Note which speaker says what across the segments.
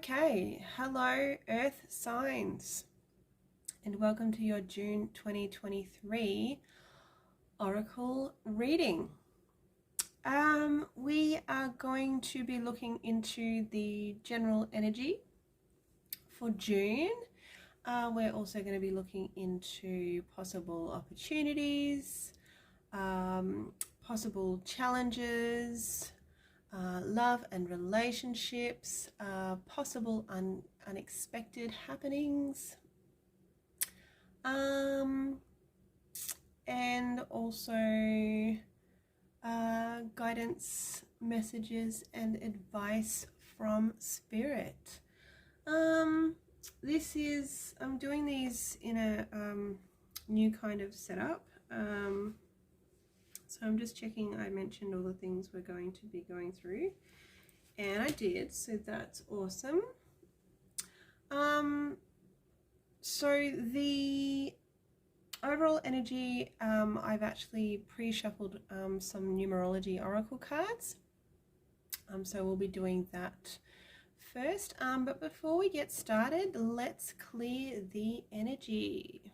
Speaker 1: Okay, hello Earth signs, and welcome to your June 2023 Oracle reading. We are going to be looking into the general energy for June. We're also going to be looking into possible opportunities, possible challenges, love and relationships, possible unexpected happenings, and also guidance, messages, and advice from Spirit. I'm doing these in a new kind of setup. So I'm just checking I mentioned all the things we're going to be going through, and I did, so that's awesome. So the overall energy, I've actually pre-shuffled some numerology oracle cards, so we'll be doing that first, but before we get started, let's clear the energy.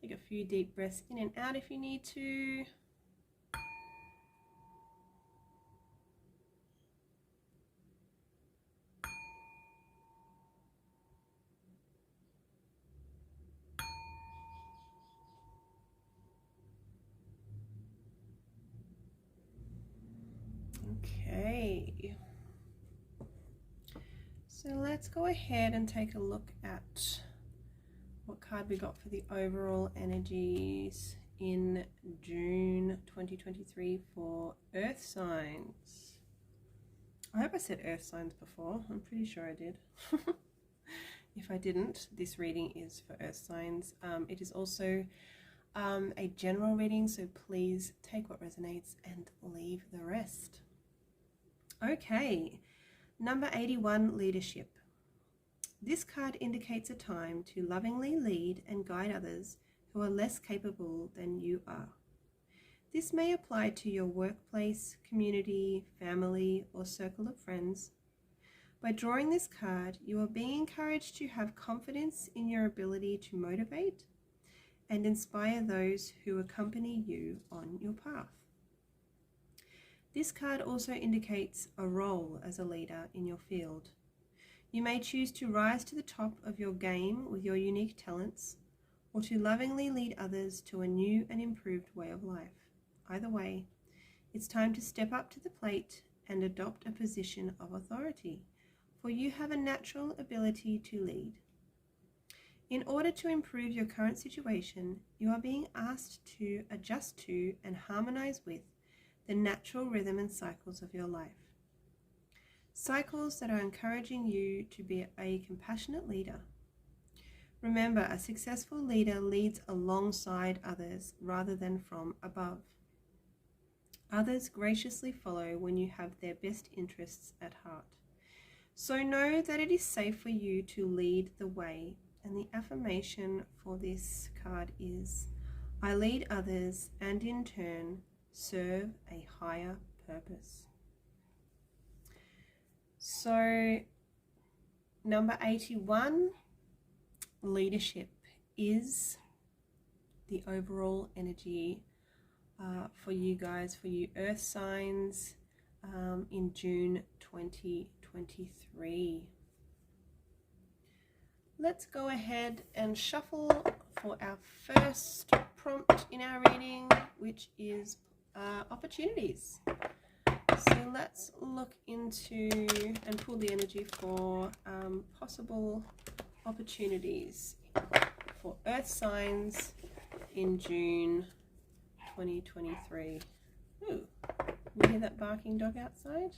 Speaker 1: Take a few deep breaths in and out if you need to. Okay. So let's go ahead and take a look at what card we got for the overall energies in June 2023 for Earth signs. I hope I said Earth signs before. I'm pretty sure I did. If I didn't, this reading is for Earth signs. It is also a general reading, so please take what resonates and leave the rest. Okay, number 81, leadership. This card indicates a time to lovingly lead and guide others who are less capable than you are. This may apply to your workplace, community, family, or circle of friends. By drawing this card, you are being encouraged to have confidence in your ability to motivate and inspire those who accompany you on your path. This card also indicates a role as a leader in your field. You may choose to rise to the top of your game with your unique talents, or to lovingly lead others to a new and improved way of life. Either way, it's time to step up to the plate and adopt a position of authority, for you have a natural ability to lead. In order to improve your current situation, you are being asked to adjust to and harmonize with the natural rhythm and cycles of your life. Cycles that are encouraging you to be a compassionate leader. Remember, a successful leader leads alongside others rather than from above. Others graciously follow when you have their best interests at heart. So know that it is safe for you to lead the way, and the affirmation for this card is, I lead others and in turn serve a higher purpose. So number 81, leadership, is the overall energy for you guys, for you Earth signs, in June 2023. Let's go ahead and shuffle for our first prompt in our reading, which is opportunities. So let's look into and pull the energy for possible opportunities for Earth signs in June 2023. Ooh, you hear that barking dog outside?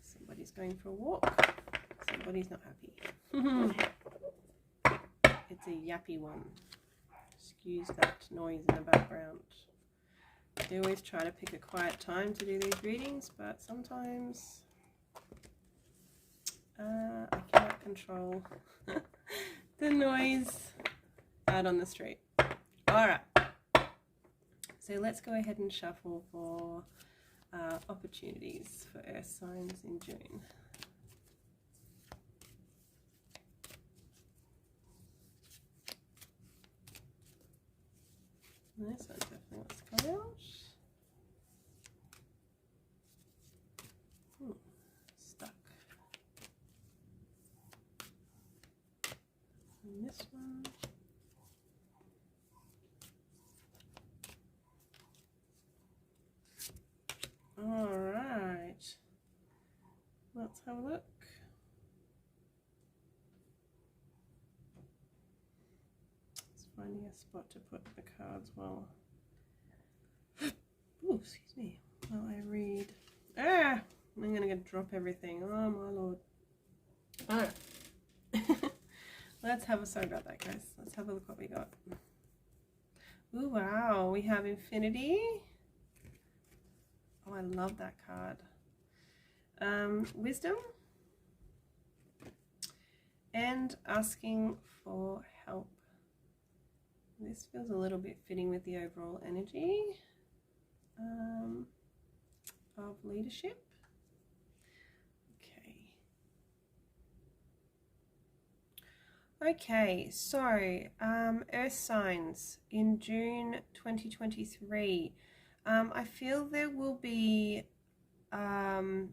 Speaker 1: Somebody's going for a walk. Somebody's not happy. It's a yappy one. Excuse that noise in the background. I always try to pick a quiet time to do these readings, but sometimes I cannot control the noise out on the street. Alright, So let's go ahead and shuffle for opportunities for earth signs in June. This one definitely wants to come out. Stuck. And this one. All right. Let's have a look. Just finding a spot to put the cards well. Oh, excuse me. While I read. Ah! I'm gonna drop everything. Oh my lord. Alright. Sorry about that, guys. Let's have a look what we got. Ooh, wow. We have Infinity. Oh, I love that card. Wisdom. And asking for help. This feels a little bit fitting with the overall energy of leadership. Okay, so earth signs in June 2023. I feel there will be an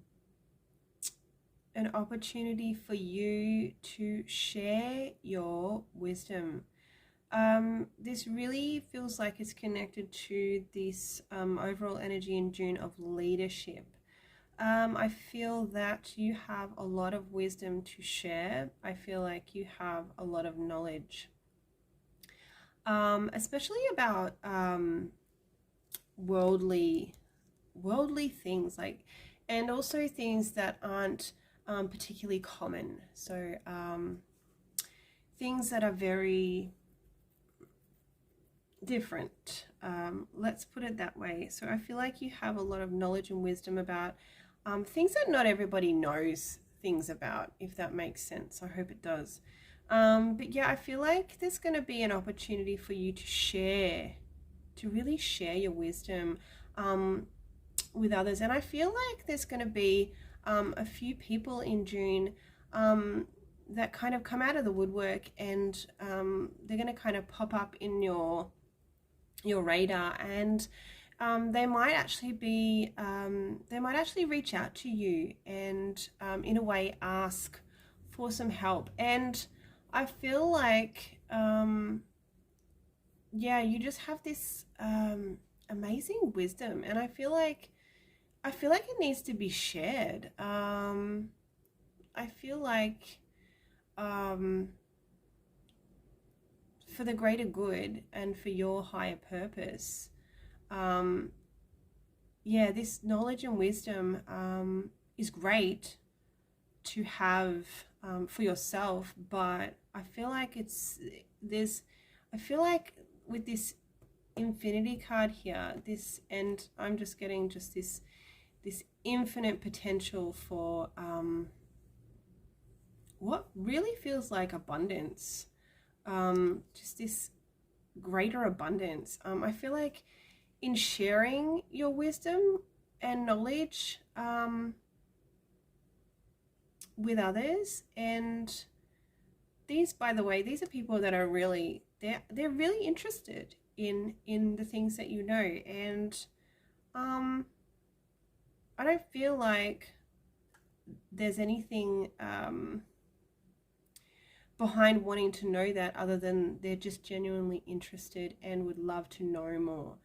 Speaker 1: opportunity for you to share your wisdom. This really feels like it's connected to this overall energy in June of leadership. I feel that you have a lot of wisdom to share. I feel like you have a lot of knowledge, especially about worldly things, like, and also things that aren't particularly common. So things that are very different. Let's put it that way. So I feel like you have a lot of knowledge and wisdom about things that not everybody knows things about, if that makes sense. I hope it does. But yeah, I feel like there's going to be an opportunity for you to share, to really share your wisdom with others. And I feel like there's going to be a few people in June that kind of come out of the woodwork, and they're going to kind of pop up in your radar, and they might actually be they might actually reach out to you and in a way ask for some help. And I feel like yeah, you just have this amazing wisdom, and I feel like it needs to be shared. I feel like for the greater good and for your higher purpose, yeah, this knowledge and wisdom is great to have for yourself, but I feel like I feel like with this Infinity card here, and I'm just getting just this infinite potential for what really feels like abundance, just this greater abundance. I feel like in sharing your wisdom and knowledge with others, and these, by the way, these are people that are really, they're really interested in the things that you know, and I don't feel like there's anything behind wanting to know that, other than they're just genuinely interested and would love to know more.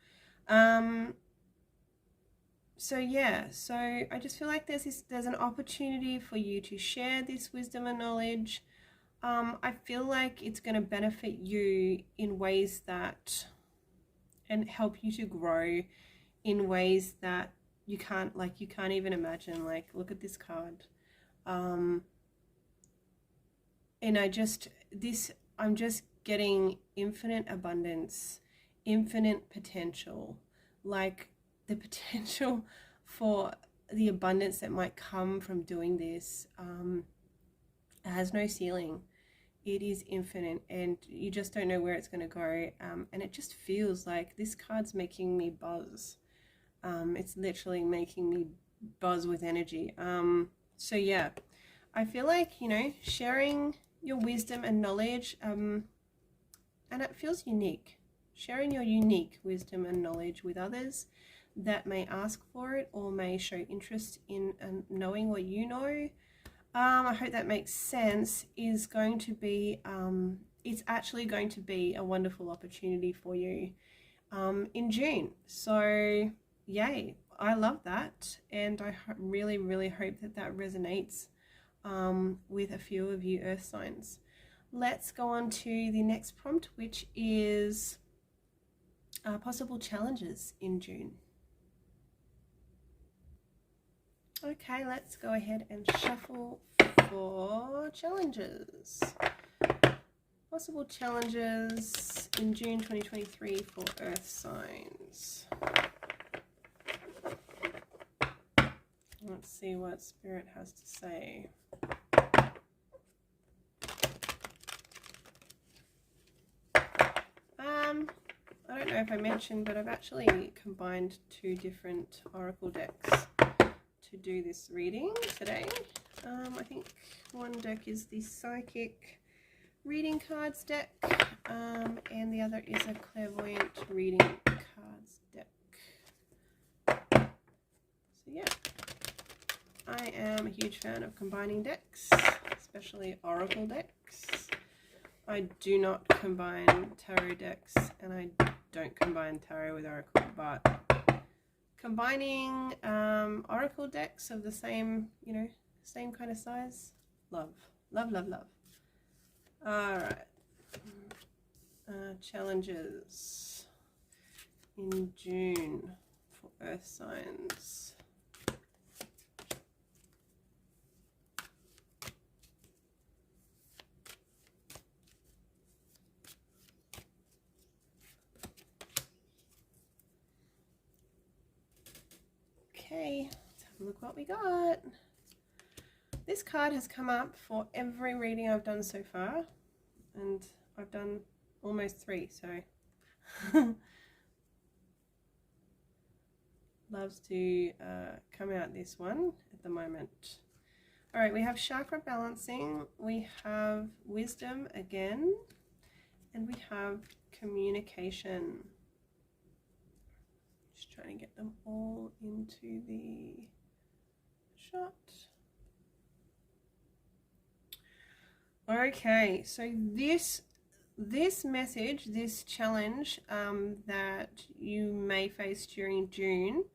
Speaker 1: So yeah, so I just feel like there's an opportunity for you to share this wisdom and knowledge. I feel like it's going to benefit you in ways that, and help you to grow in ways that you can't even imagine. Like, look at this card. And I'm just getting infinite abundance, infinite potential, like the potential for the abundance that might come from doing this has no ceiling. It is infinite, and you just don't know where it's going to go. And it just feels like this card's making me buzz. It's literally making me buzz with energy. So yeah, I feel like, you know, sharing your wisdom and knowledge, and it feels unique. Sharing your unique wisdom and knowledge with others that may ask for it or may show interest in knowing what you know, I hope that makes sense, is going to be, it's actually going to be a wonderful opportunity for you in June. So yay, I love that, and I really, really hope that that resonates with a few of you earth signs. Let's go on to the next prompt, which is possible challenges in June. Okay, let's go ahead and shuffle for challenges. Possible challenges in June 2023 for earth signs. Let's see what Spirit has to say. I don't know if I mentioned, but I've actually combined two different oracle decks to do this reading today. I think one deck is the Psychic Reading Cards deck, and the other is a Clairvoyant Reading Cards deck. So yeah, I am a huge fan of combining decks, especially oracle decks. I do not combine tarot decks, and I don't combine tarot with oracle, but combining oracle decks of the same, you know, same kind of size, love, love, love, love. All right, challenges in June for earth signs. Okay, let's have a look what we got. This card has come up for every reading I've done so far, and I've done almost 3, so loves to come out this one at the moment. All right, we have chakra balancing, we have wisdom again, and we have communication. Just trying to get them all into the shot. Okay, so this message, this challenge that you may face during June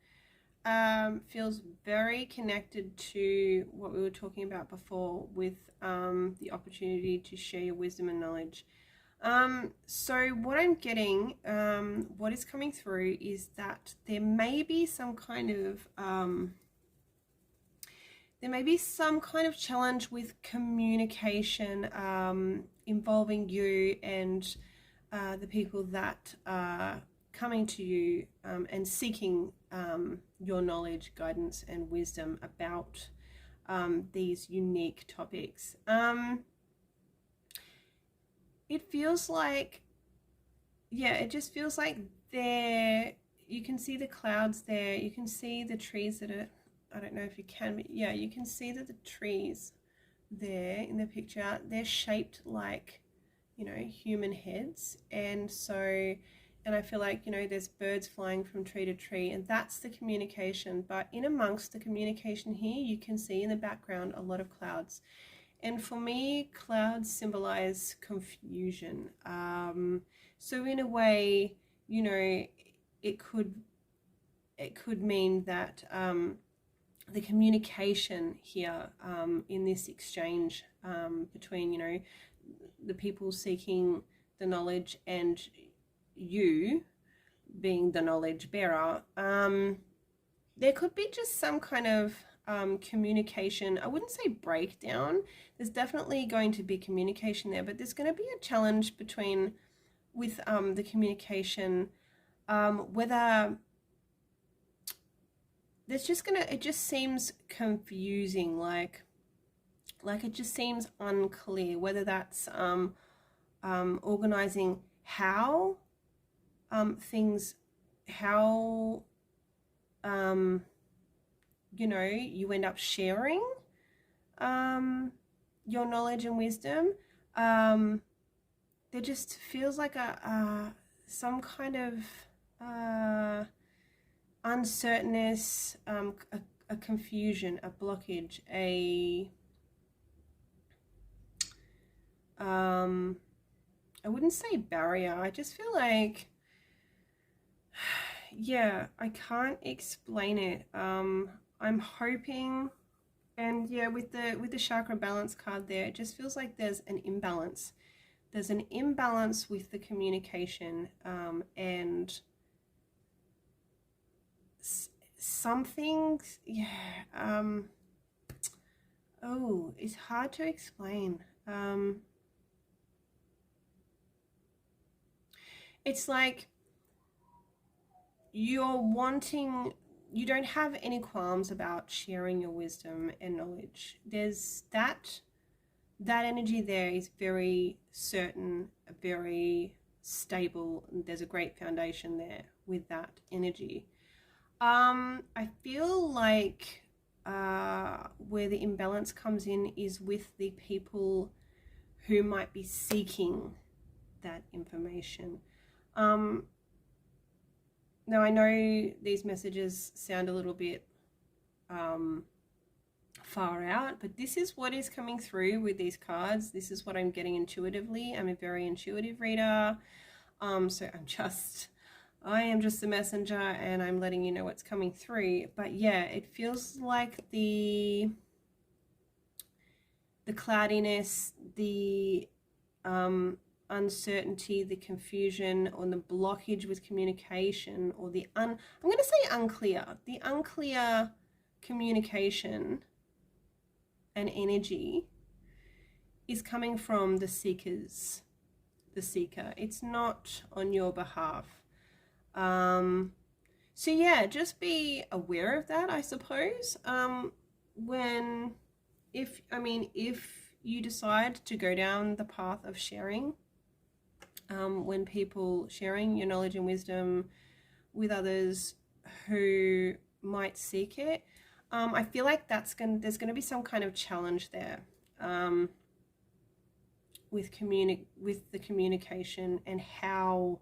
Speaker 1: feels very connected to what we were talking about before with the opportunity to share your wisdom and knowledge. So what I'm getting, what is coming through is that there may be some kind of challenge with communication involving you and the people that are coming to you and seeking your knowledge, guidance, and wisdom about these unique topics. It feels like, yeah, it just feels like there, you can see the clouds there, you can see the trees that are, I don't know if you can, but yeah, you can see that the trees there in the picture, they're shaped like, you know, human heads. And so, and I feel like, you know, there's birds flying from tree to tree, and that's the communication. But in amongst the communication here, you can see in the background a lot of clouds. And for me, clouds symbolize confusion. So in a way, you know, it could mean that the communication here in this exchange between, you know, the people seeking the knowledge and you being the knowledge bearer, there could be just some kind of communication. I wouldn't say breakdown. There's definitely going to be communication there, but there's going to be a challenge with the communication, whether there's just it just seems confusing, like like it just seems unclear whether that's organizing how things, how you know, you end up sharing your knowledge and wisdom. There just feels like some kind of uncertainness, a confusion, a blockage, I wouldn't say barrier. I just feel like, yeah, I can't explain it. I'm hoping, and yeah, with the chakra balance card there, it just feels like there's an imbalance. There's an imbalance with the communication, and something, yeah. Oh, it's hard to explain. It's like you're wanting, you don't have any qualms about sharing your wisdom and knowledge. There's that energy there is very certain, very stable. There's a great foundation there with that energy. I feel like where the imbalance comes in is with the people who might be seeking that information. Now I know these messages sound a little bit far out, but this is what is coming through with these cards. This is what I'm getting intuitively. I'm a very intuitive reader. So I am just the messenger, and I'm letting you know what's coming through. But yeah, it feels like the cloudiness, the uncertainty, the confusion, or the blockage with communication, or I'm going to say unclear, the unclear communication and energy is coming from the seeker. It's not on your behalf. So yeah, just be aware of that, I suppose. If you decide to go down the path of sharing, when people sharing your knowledge and wisdom with others who might seek it, I feel like there's going to be some kind of challenge there, with the communication and how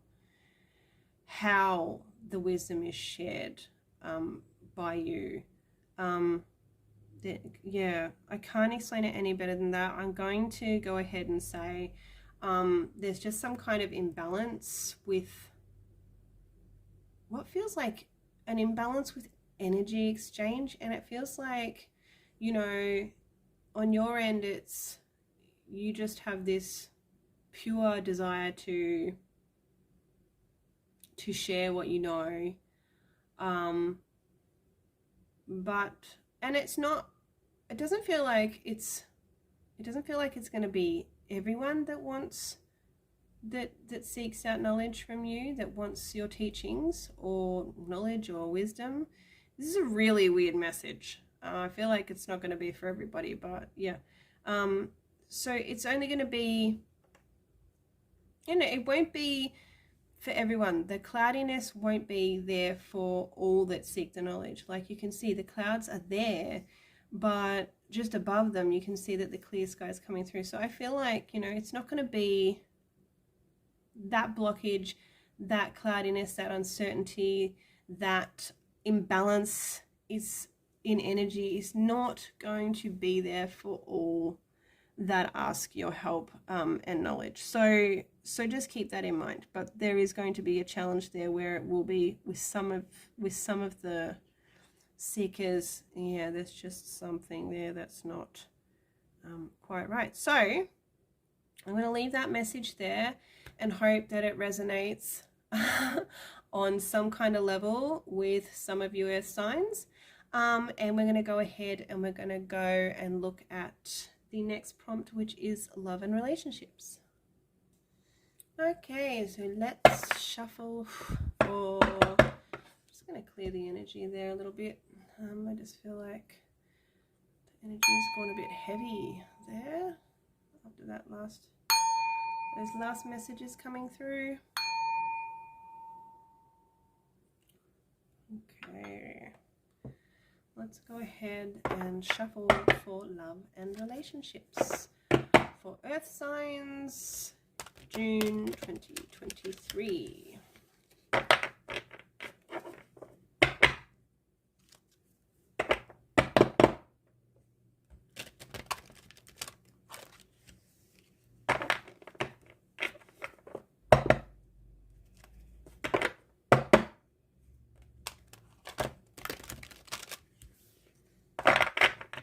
Speaker 1: the wisdom is shared by you. Yeah, I can't explain it any better than that. I'm going to go ahead and say there's just some kind of imbalance with what feels like an imbalance with energy exchange, and it feels like, you know, on your end you just have this pure desire to share what you know, and it doesn't feel like it's going to be everyone that seeks out knowledge from you, that wants your teachings or knowledge or wisdom. This is a really weird message. I feel like it's not going to be for everybody, but yeah. So it's only going to be, it won't be for everyone. The cloudiness won't be there for all that seek the knowledge. Like you can see the clouds are there, but just above them you can see that the clear sky is coming through. So I feel like, it's not going to be that blockage, that cloudiness, that uncertainty, that imbalance is in energy is not going to be there for all that ask your help and knowledge. So just keep that in mind. But there is going to be a challenge there where it will be with some of the seekers. Yeah, there's just something there that's not quite right. So I'm going to leave that message there and hope that it resonates on some kind of level with some of you earth signs. And we're going to go ahead and we're going to go and look at the next prompt, which is love and relationships. Okay, so let's shuffle for, I'm just going to clear the energy there a little bit. I just feel like the energy has gone a bit heavy there after that those last messages coming through. Okay, let's go ahead and shuffle for love and relationships for Earth signs, June 2023.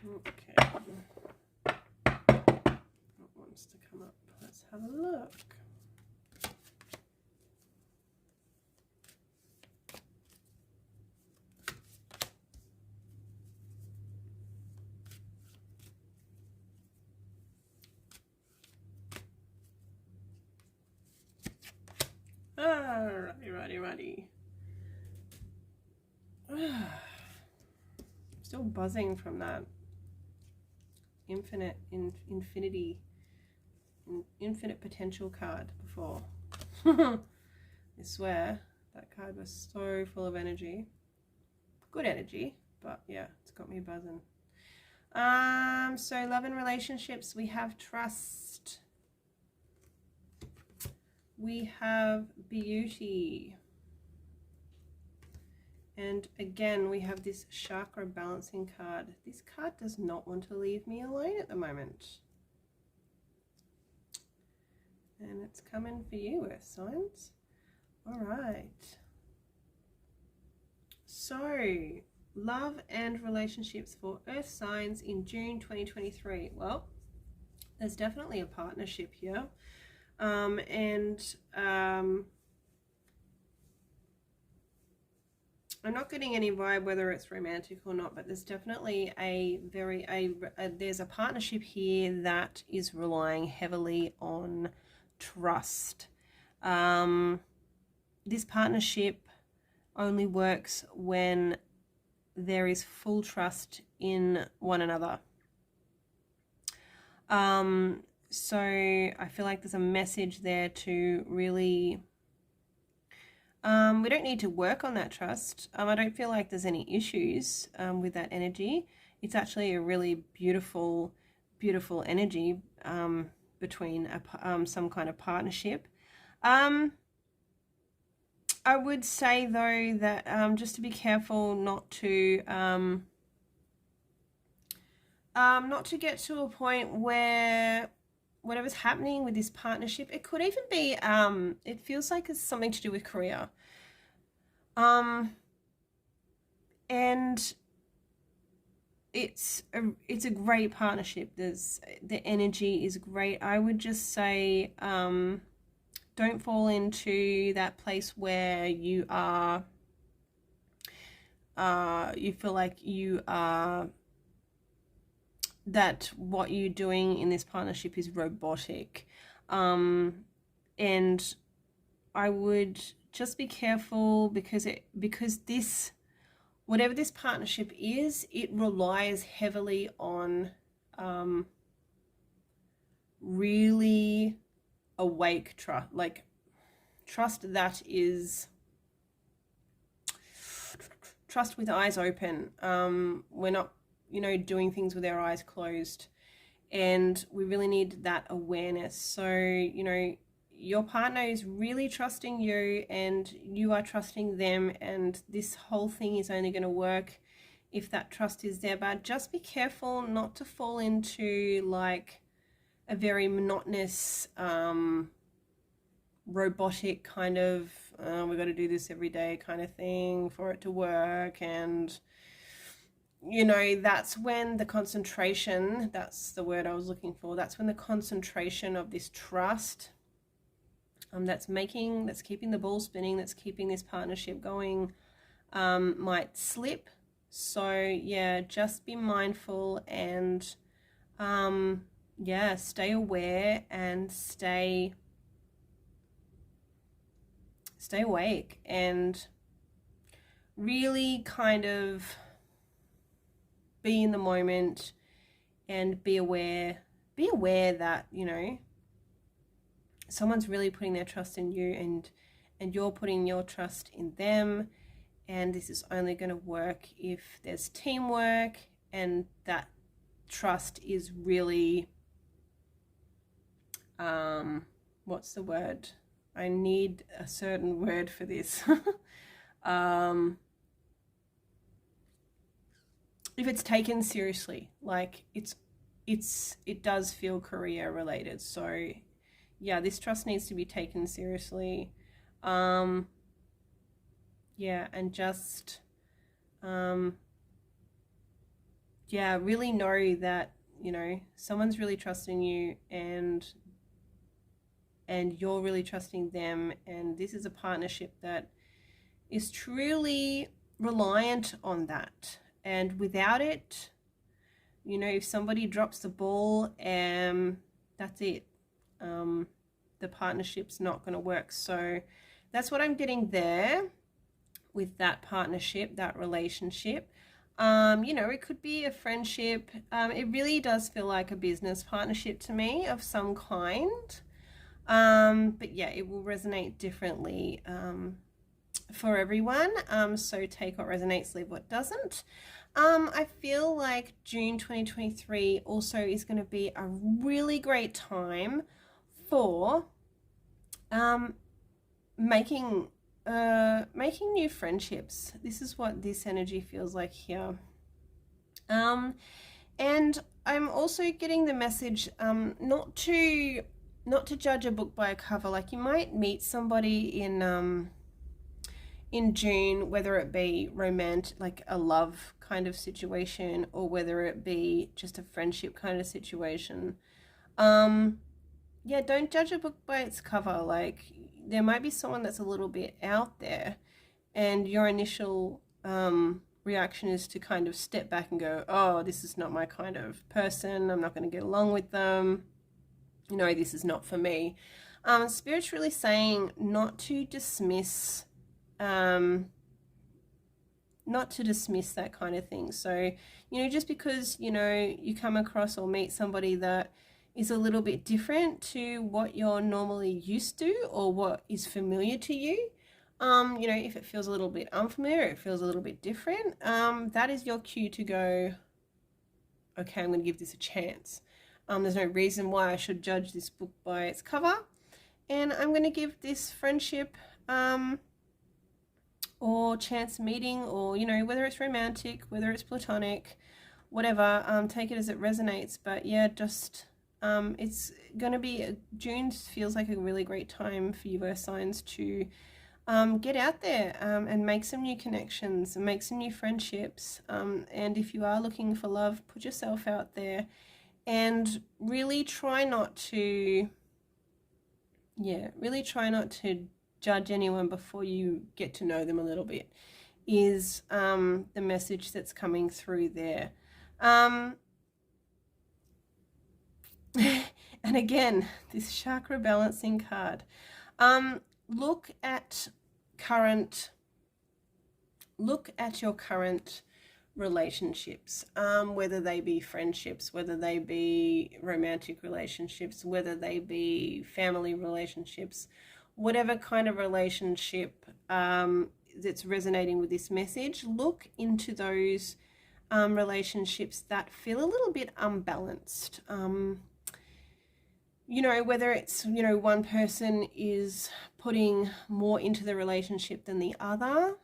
Speaker 1: Okay, what wants to come up? Let's have a look. Righty. Still buzzing from that infinite potential card before. I swear that card was so full of energy. Good energy, but yeah, it's got me buzzing. So love and relationships, we have trust. We have beauty. And again, we have this chakra balancing card. This card does not want to leave me alone at the moment. And it's coming for you, Earth signs. All right. So, love and relationships for Earth signs in June 2023. Well, there's definitely a partnership here. I'm not getting any vibe whether it's romantic or not, but there's definitely there's a partnership here that is relying heavily on trust. This partnership only works when there is full trust in one another. So I feel like there's a message there to really, we don't need to work on that trust. I don't feel like there's any issues with that energy. It's actually a really beautiful energy between some kind of partnership. I would say though that just to be careful not to get to a point where whatever's happening with this partnership, it could even be, it feels like it's something to do with career. And it's a great partnership. The energy is great. I would just say, don't fall into that place where you are, you feel like you are, that what you're doing in this partnership is robotic. And I would just be careful because this, whatever this partnership is, it relies heavily on really awake trust, like trust that is trust with eyes open. We're not, doing things with our eyes closed, and we really need that awareness. So, your partner is really trusting you and you are trusting them, and this whole thing is only going to work if that trust is there. But just be careful not to fall into like a very monotonous, robotic kind of, we've got to do this every day kind of thing for it to work. And that's when the concentration, that's the word I was looking for, that's when the concentration of this trust, that's keeping the ball spinning, that's keeping this partnership going, might slip. So yeah, just be mindful and stay aware and stay awake, and really kind of be in the moment and be aware be aware that, you know, someone's really putting their trust in you, and you're putting your trust in them. And this is only going to work if there's teamwork, and that trust is really, what's the word? I need a certain word for this. If it's taken seriously, like it does feel career related. So yeah, this trust needs to be taken seriously. Yeah, and just yeah, really know that, you know, someone's really trusting you, and you're really trusting them, and this is a partnership that is truly reliant on that. And without it, you know, if somebody drops the ball, that's it. The partnership's not going to work. So that's what I'm getting there with that partnership, that relationship. You know, it could be a friendship. It really does feel like a business partnership to me of some kind. But yeah, it will resonate differently for everyone. So take what resonates, leave what doesn't. I feel like June 2023 also is going to be a really great time for making new friendships. This is what this energy feels like here. And I'm also getting the message not to judge a book by a cover. Like, you might meet somebody in June, whether it be romantic, like a love kind of situation, or whether it be just a friendship kind of situation. Yeah, don't judge a book by its cover. Like, there might be someone that's a little bit out there, and your initial reaction is to kind of step back and go, oh, this is not my kind of person, I'm not going to get along with them, you know, this is not for me. Spirit's really saying not to dismiss that kind of thing. So, you know, just because, you know, you come across or meet somebody that is a little bit different to what you're normally used to, or what is familiar to you, you know, if it feels a little bit unfamiliar, it feels a little bit different, that is your cue to go, okay, I'm going to give this a chance. There's no reason why I should judge this book by its cover, and I'm going to give this friendship or chance meeting, or, you know, whether it's romantic, whether it's platonic, whatever, take it as it resonates. But yeah, just it's going to be, June feels like a really great time for you earth signs to get out there and make some new connections and make some new friendships. And if you are looking for love, put yourself out there and really try not to, judge anyone before you get to know them a little bit, is the message that's coming through there. And again, this chakra balancing card. Look at your current relationships, whether they be friendships, whether they be romantic relationships, whether they be family relationships, whatever kind of relationship that's resonating with this message. Look into those relationships that feel a little bit unbalanced. You know, whether it's, you know, one person is putting more into the relationship than the other.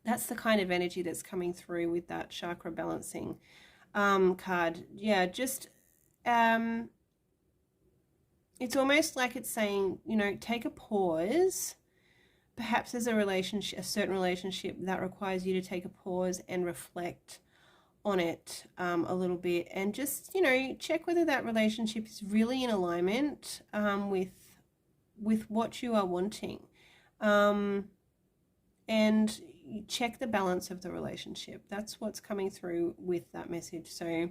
Speaker 1: That's the kind of energy that's coming through with that chakra balancing card. Yeah, just it's almost like it's saying, you know, take a pause. Perhaps there's a certain relationship that requires you to take a pause and reflect on it a little bit, and just, you know, check whether that relationship is really in alignment with what you are wanting, and check the balance of the relationship. That's what's coming through with that message. So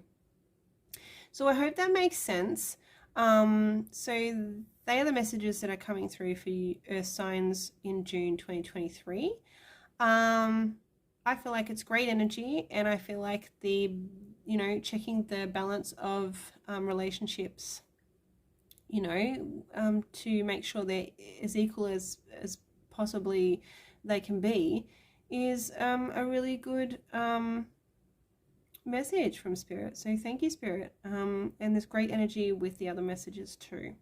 Speaker 1: I hope that makes sense. So they are the messages that are coming through for you earth signs in June 2023. I feel like it's great energy, and I feel like the you know, checking the balance of relationships, you know, to make sure they're as equal as possibly they can be, is a really good message from Spirit. So thank you, Spirit. And there's great energy with the other messages too.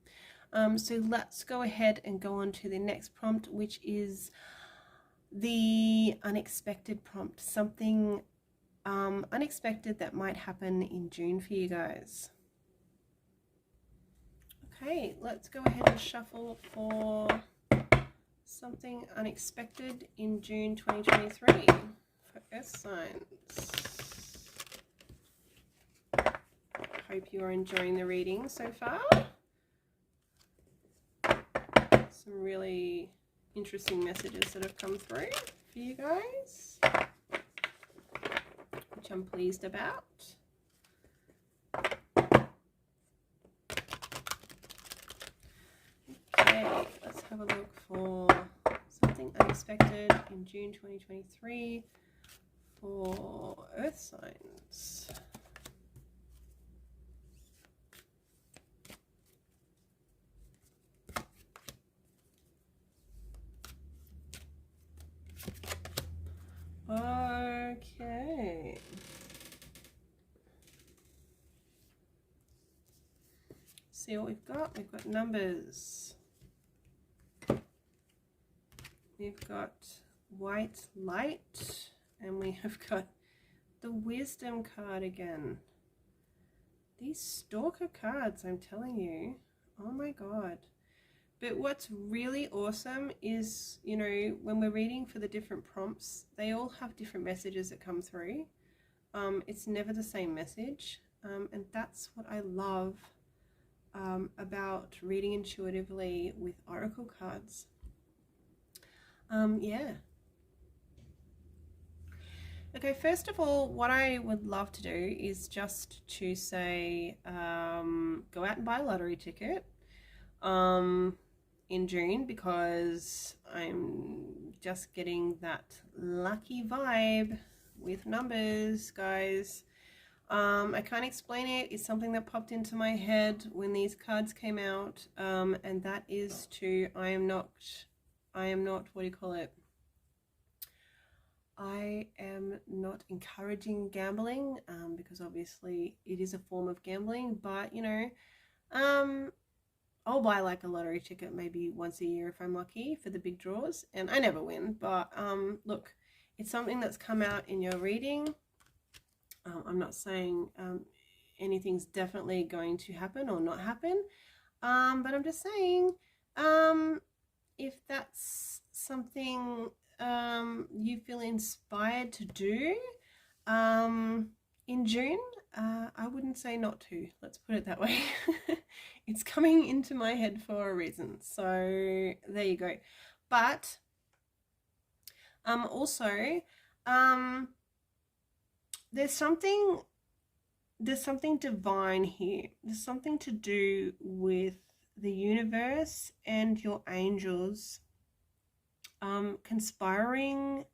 Speaker 1: So let's go ahead and go on to the next prompt, which is the unexpected prompt. Something unexpected that might happen in June for you guys. Okay, let's go ahead and shuffle for something unexpected in June 2023 for Earth signs. Hope you are enjoying the reading so far. Some really interesting messages that have come through for you guys, which I'm pleased about. Okay, let's have a look for something unexpected in June 2023 for Earth signs. Okay. See what we've got. We've got numbers. We've got white light, and we have got the wisdom card again. These stalker cards, I'm telling you. Oh my god. But what's really awesome is, you know, when we're reading for the different prompts, they all have different messages that come through. It's never the same message. And that's what I love about reading intuitively with oracle cards. Yeah. Okay, first of all, what I would love to do is just to say, go out and buy a lottery ticket in June, because I'm just getting that lucky vibe with numbers, guys. I can't explain it. It's something that popped into my head when these cards came out, and that is to, I am not, what do you call it? I am not encouraging gambling, because obviously it is a form of gambling, but, you know, I'll buy like a lottery ticket maybe once a year if I'm lucky for the big draws, and I never win, but look, it's something that's come out in your reading. I'm not saying anything's definitely going to happen or not happen, but I'm just saying, if that's something you feel inspired to do in June, I wouldn't say not to. Let's put it that way. It's coming into my head for a reason, so there you go. But also, there's something divine here. There's something to do with the universe and your angels conspiring,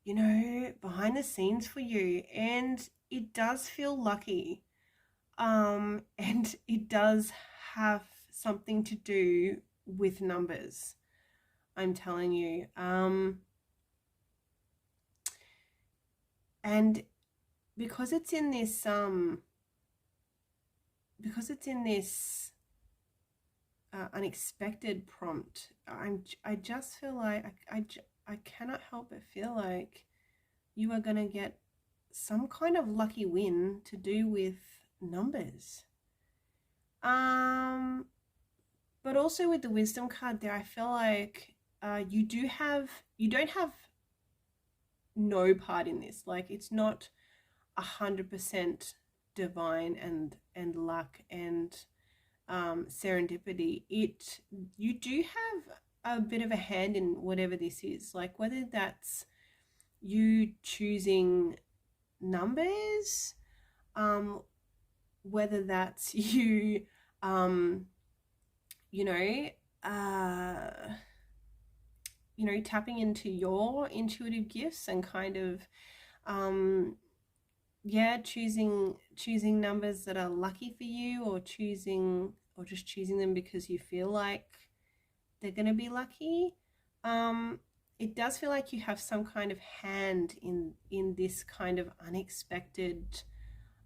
Speaker 1: you know, behind the scenes for you, and it does feel lucky, and it does have something to do with numbers, I'm telling you. And because it's in this unexpected prompt, I just feel like I cannot help but feel like you are going to get some kind of lucky win to do with numbers. But also with the wisdom card there, I feel like you don't have no part in this. Like, it's not 100% divine and luck and serendipity. You do have a bit of a hand in whatever this is, like whether that's you choosing numbers, whether that's you tapping into your intuitive gifts and kind of yeah, choosing numbers that are lucky for you, or just choosing them because you feel like they're going to be lucky. It does feel like you have some kind of hand in this kind of unexpected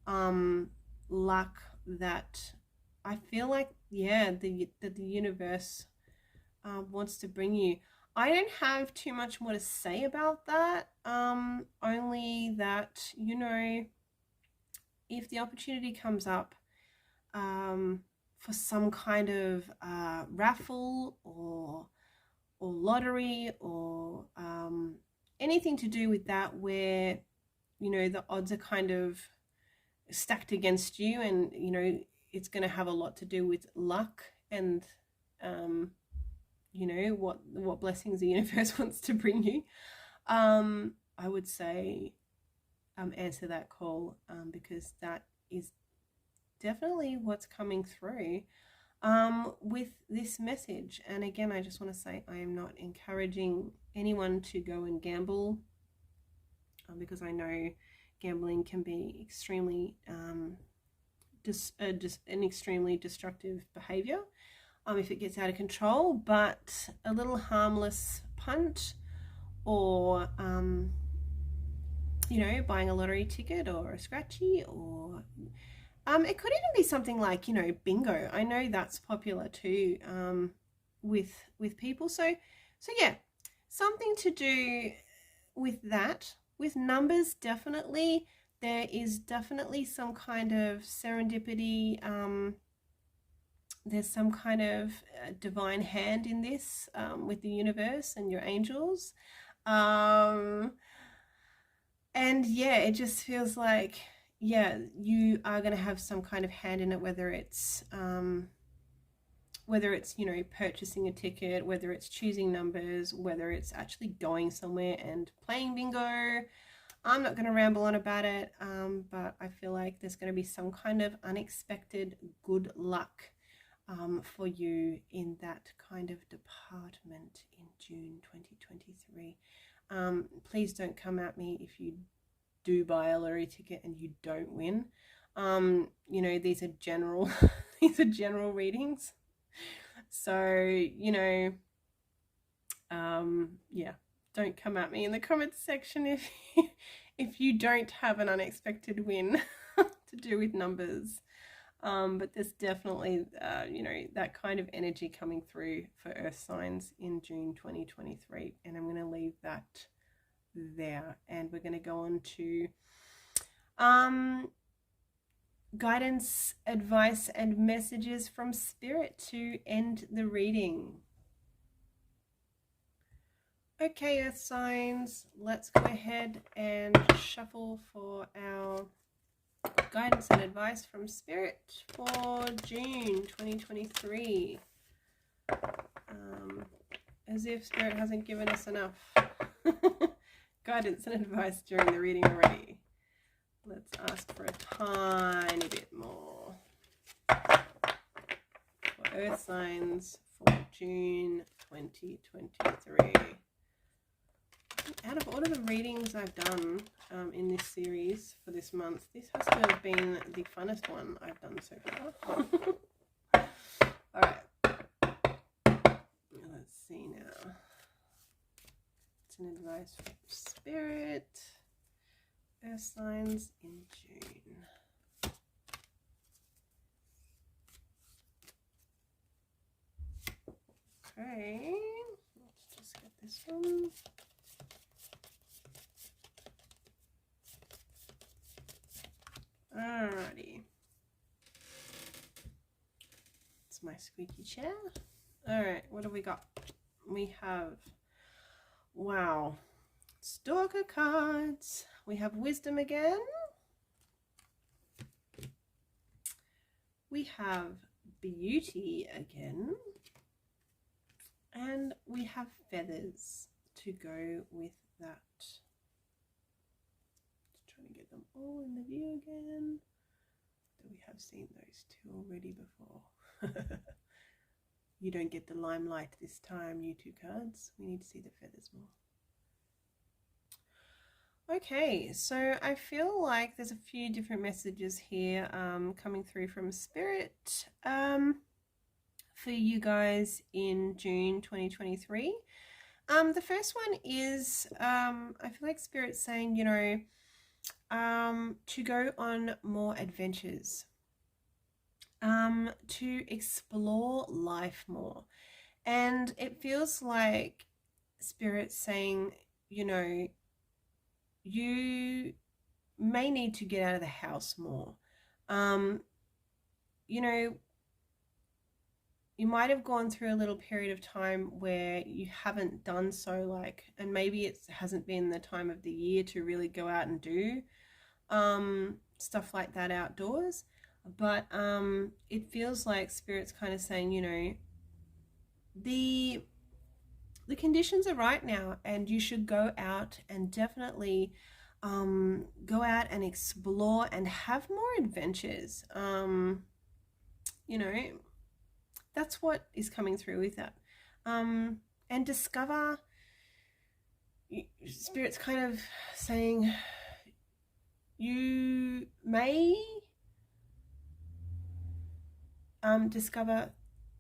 Speaker 1: luck that I feel like, yeah, the universe wants to bring you. I don't have too much more to say about that. Only that, if the opportunity comes up for some kind of raffle or lottery or anything to do with that, where the odds are kind of stacked against you, and it's going to have a lot to do with luck and what blessings the universe wants to bring you. I would say answer that call, because that is definitely what's coming through with this message. And again, I just want to say I am not encouraging anyone to go and gamble, because I know gambling can be extremely just an extremely destructive behavior if it gets out of control. But a little harmless punt, or buying a lottery ticket or a scratchy, or it could even be something like bingo. I know that's popular too with people. So yeah, something to do with that. With numbers, definitely there is definitely some kind of serendipity. There's some kind of divine hand in this, with the universe and your angels. And yeah, it just feels like, yeah, you are going to have some kind of hand in it, whether it's purchasing a ticket, whether it's choosing numbers, whether it's actually going somewhere and playing bingo. I'm not going to ramble on about it, but I feel like there's going to be some kind of unexpected good luck for you in that kind of department in June 2023. Please don't come at me if you do buy a lottery ticket and you don't win. These are general these are general readings. So, yeah, don't come at me in the comments section if you don't have an unexpected win to do with numbers. But there's definitely, that kind of energy coming through for Earth signs in June 2023. And I'm going to leave that there. And we're going to go on to guidance, advice, and messages from Spirit to end the reading. Okay, Earth signs, let's go ahead and shuffle for our guidance and advice from Spirit for June 2023. As if Spirit hasn't given us enough guidance and advice during the reading already. Let's ask for a tiny bit more for Earth signs for June 2023. Out of all of the readings I've done in this series for this month, this has to have been the funnest one I've done so far. Alright, let's see now. It's an advice from Spirit. Earth signs in June. Okay, let's just get this one. Alrighty. It's my squeaky chair. Alright, what do we got? We have, wow, Stalker cards. We have Wisdom again. We have Beauty again. And we have Feathers to go with that. To get them all in the view again. We have seen those two already before. You don't get the limelight this time, you two cards. We need to see the feathers more. Okay, so I feel like there's a few different messages here coming through from Spirit for you guys in June 2023. The first one is I feel like Spirit's saying, you know, to go on more adventures, to explore life more. And it feels like Spirit's saying, you know, you may need to get out of the house more. You know, you might have gone through a little period of time where you haven't done so, like, and maybe it hasn't been the time of the year to really go out and do stuff like that outdoors. But it feels like Spirit's kind of saying, you know, the conditions are right now, and you should go out and definitely go out and explore and have more adventures. You know, that's what is coming through with that. And discover, Spirit's kind of saying you may discover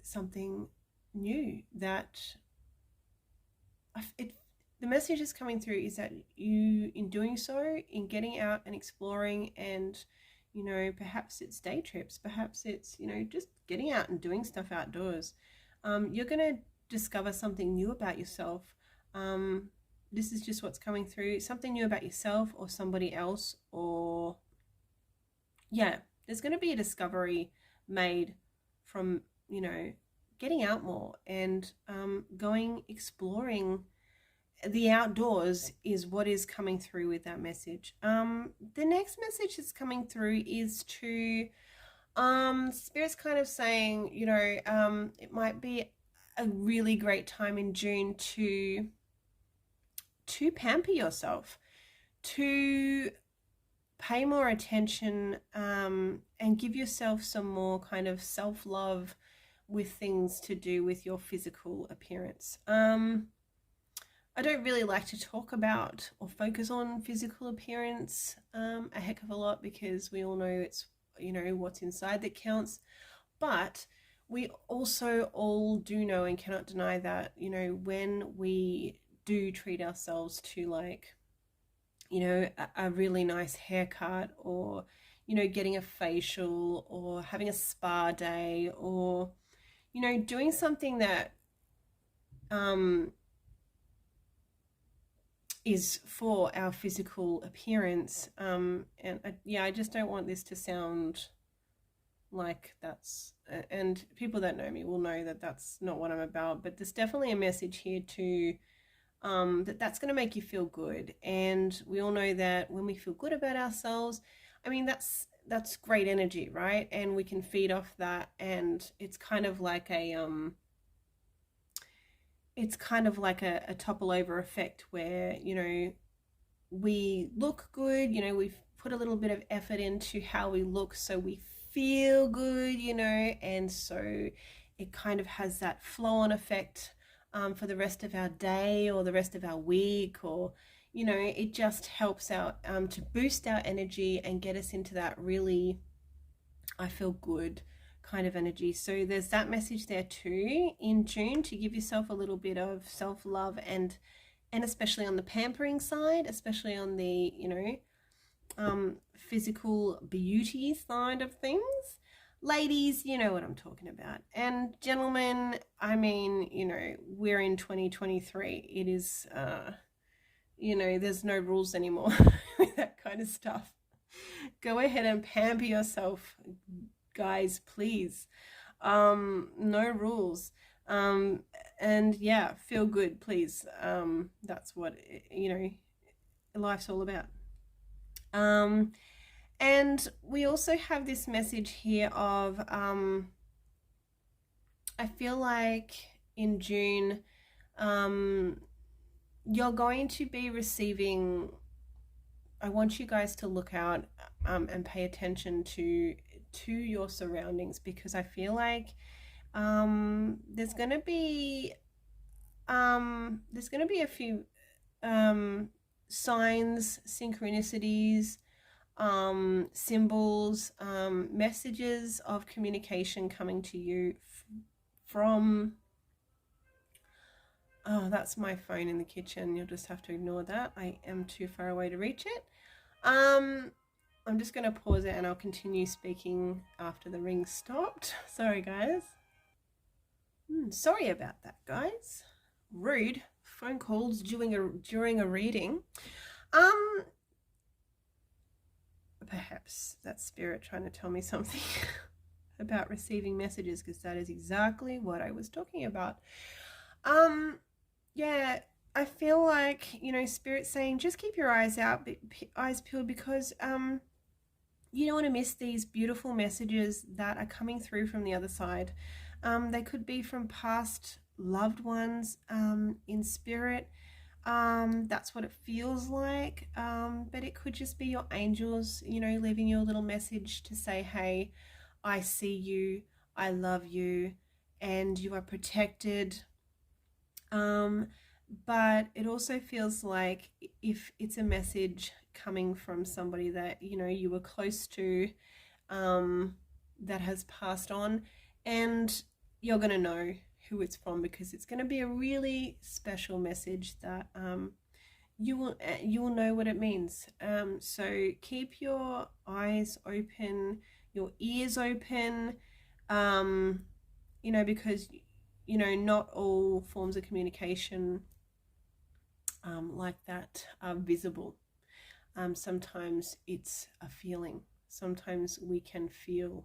Speaker 1: something new that the message is coming through is that you, in doing so, in getting out and exploring, and you know, perhaps it's day trips, perhaps it's, you know, just getting out and doing stuff outdoors, you're going to discover something new about yourself. This is just what's coming through, something new about yourself or somebody else, or yeah, there's going to be a discovery made from, you know, getting out more and going exploring the outdoors is what is coming through with that message. The next message that's coming through is to Spirit's kind of saying, you know, it might be a really great time in June to pamper yourself, to pay more attention, and give yourself some more kind of self-love with things to do with your physical appearance. I don't really like to talk about or focus on physical appearance a heck of a lot, because we all know it's, you know, what's inside that counts. But we also all do know and cannot deny that, you know, when we do treat ourselves to, like, you know, a really nice haircut, or, you know, getting a facial, or having a spa day, or, you know, doing something that is for our physical appearance. And yeah, I just don't want this to sound like that's, and people that know me will know that that's not what I'm about, but there's definitely a message here to that's going to make you feel good. And we all know that when we feel good about ourselves, I mean, that's great energy, right? And we can feed off that, and it's kind of like a topple over effect where, you know, we look good, you know, we've put a little bit of effort into how we look, so we feel good, you know, and so it kind of has that flow on effect for the rest of our day or the rest of our week, or, you know, it just helps out to boost our energy and get us into that really, I feel good kind of energy. So there's that message there too in June, to give yourself a little bit of self-love, and especially on the pampering side, especially on the, you know, physical beauty side of things. Ladies, you know what I'm talking about. And gentlemen, I mean, you know, we're in 2023. It is, you know, there's no rules anymore with that kind of stuff. Go ahead and pamper yourself, guys, please. No rules. And yeah, feel good, please. That's what, you know, life's all about. And we also have this message here of, I feel like in June, you're going to be receiving, I want you guys to look out and pay attention to your surroundings, because I feel like there's going to be a few signs, synchronicities, symbols, messages of communication coming to you from, oh, that's my phone in the kitchen. You'll just have to ignore that. I am too far away to reach it. I'm just going to pause it and I'll continue speaking after the ring stopped. Sorry, guys. Sorry about that, guys. Rude phone calls during a reading. Perhaps that's spirit trying to tell me something about receiving messages, because that is exactly what I was talking about. Yeah, I feel like, you know, spirit saying just keep your eyes peeled, because you don't want to miss these beautiful messages that are coming through from the other side. They could be from past loved ones in spirit. That's what it feels like. But it could just be your angels, you know, leaving you a little message to say, hey, I see you, I love you, and you are protected. But it also feels like if it's a message coming from somebody that, you know, you were close to, that has passed on, and you're going to know who it's from, because it's going to be a really special message that you will know what it means. So keep your eyes open, your ears open, you know, because, you know, not all forms of communication like that are visible. Sometimes it's a feeling. Sometimes we can feel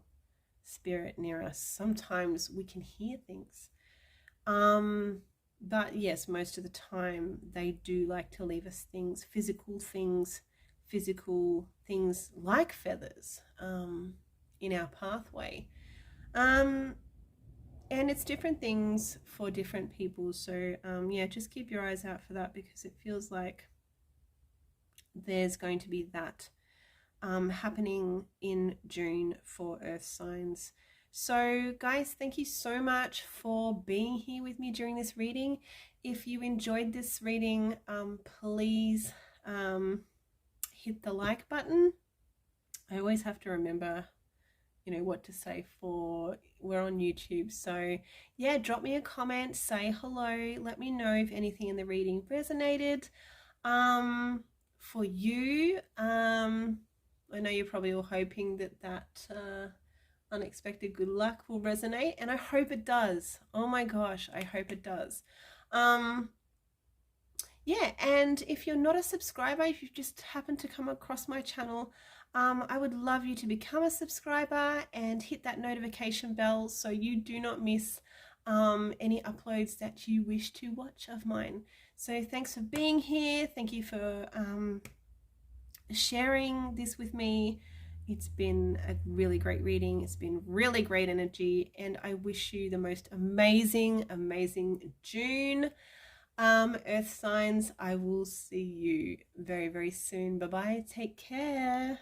Speaker 1: spirit near us. Sometimes we can hear things. But yes, most of the time they do like to leave us things, physical things like feathers in our pathway. And it's different things for different people. So yeah, just keep your eyes out for that, because it feels like there's going to be that happening in June for earth signs. So guys, thank you so much for being here with me during this reading. If you enjoyed this reading, please hit the like button. I always have to remember, you know, what to say for, we're on YouTube. So yeah, drop me a comment, say hello, let me know if anything in the reading resonated for you. I know you're probably all hoping that unexpected good luck will resonate, and I hope it does. Oh my gosh, I hope it does. Yeah, and if you're not a subscriber, if you've just happened to come across my channel, I would love you to become a subscriber and hit that notification bell so you do not miss any uploads that you wish to watch of mine. So thanks for being here. Thank you for sharing this with me. It's been a really great reading. It's been really great energy, and I wish you the most amazing June. Earth signs, I will see you very, very soon. Bye bye. Take care.